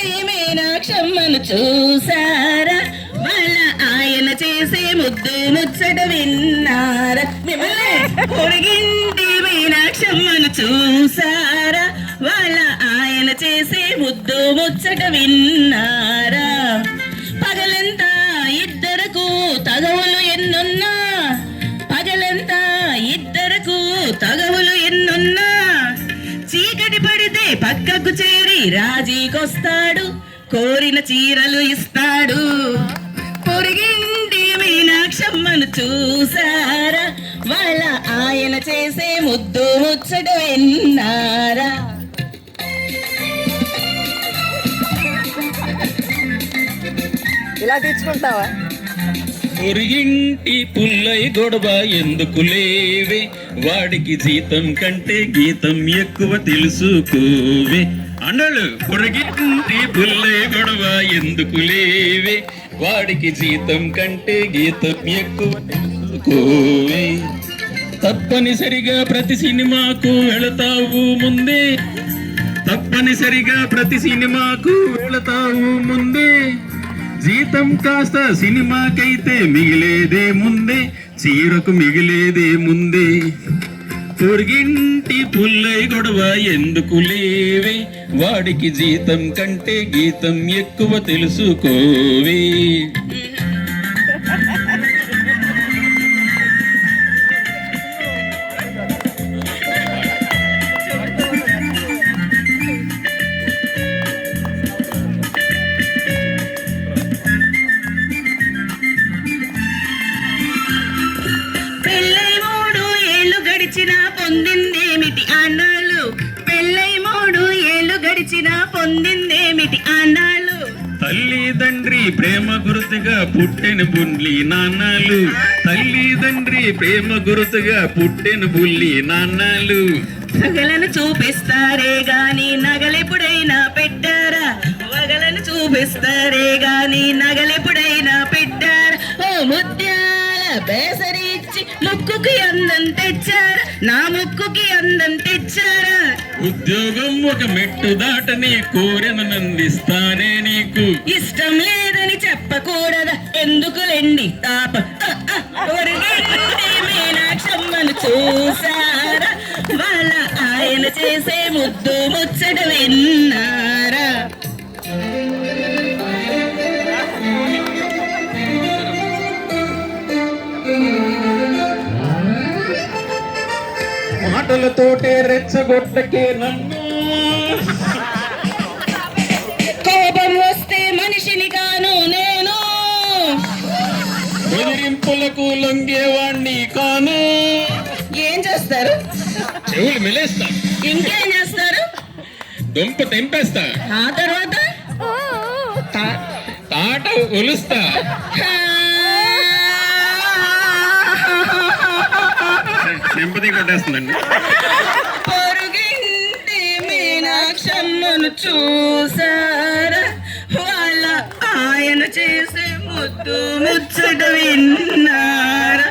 పొరుగింటి మీనాక్షమ్మను చూసారా, వాళ్ళ ఆయన చేసే ముద్దు ముచ్చట విన్నారా? మిమ్మల్ని పొరుగింటి మీనాక్షమ్మను చూసారా, వాళ్ళ ఆయన చేసే ముద్దు ముచ్చట విన్నారా? పగలంతా ఇద్దరకు తగవులు ఎన్నున్నా, పగలంతా ఇద్దరకు తగవులు ఎన్నున్నా, చీకటి పడితే పక్కకు చేరి రాజీకొస్తాడు, కోరిన చీరలు ఇస్తాడు. పొరుగింటి మీనాక్షమ్మను చూసారా, వాళ్ళ ఆయన చేసే ముద్దు ముచ్చట విన్నారా? ఇలా తెచ్చుకుంటావా? పొరిగింటి పుల్లై గొడవ ఎందుకు లేవే, వాడికి జీతం కంటే గీతం ఎక్కువ తెలుసుకోవే. అన్నలు పొరిగింటి పుల్లై గొడవ ఎందుకు లేవే, వాడికి జీతం కంటే గీతం ఎక్కువ తెలుసుకోవే. తప్పనిసరిగా ప్రతి సినిమాకు వెళతావు ముందే, తప్పనిసరిగా ప్రతి సినిమాకు వెళతావు ముందే, జీతం కాస్త సినిమాకైతే మిగిలేదే ముందే, చీరకు మిగిలేదే ముందే. పొరుగింటి పుల్లై గొడవ ఎందుకు లేవే, వాడికి జీతం కంటే గీతం ఎక్కువ తెలుసుకోవే. పొందిందేమిటి ఆనాళ్ళు, పెళ్ళై 3 ఏళ్ళు గడిచినా పొందిందేమిటి ఆనాళ్ళు? తల్లిదండ్రి ప్రేమ గుర్తుగా పుట్టిన బుల్లి నాన్నలు, తల్లిదండ్రి ప్రేమ గుర్తుగా పుట్టిన బుల్లి నాన్నలు. నగలను చూపిస్తారే గాని నగలెప్పుడైనా పెట్టారా, వగలను చూపిస్తారే గాని నగలెప్పుడైనా పెట్టారా? ఓ ముత్యాల బేసరిచ్చి ముక్కుకి అందం తెచ్చారా, నా ముక్కుకి అందం తెచ్చారా? ఉద్యోగం ఒక మెట్టు దాటని కోరినందిస్తానే నీకు, ఇష్టం లేదని చెప్పకూడదా ఎందుకులేండి తాప? మీనాక్షమ్మను చూసారా, వాళ్ళ ఆయన చేసే ముద్దు ముచ్చట విన్నారా? మాటలతోటే రెచ్చగొట్టకే నన్ను, కోపం వస్తే మనిషిని కాను నేను, బెదిరింపులకు లొంగేవాణ్ణి కాను. ఏం చేస్తారు? చెవులు మెలేస్తా. ఇంకేం చేస్తారు? దుంప తెంపేస్తా. ఆ తర్వాత తాట ఒలుస్తా. నెంపది కొట్టేస్తుందండి. పొరుగింటి మీనాక్షమ్మను చూసారా, వాళ్ళ ఆయన చేసే ముద్దు ముచ్చట విన్నారా?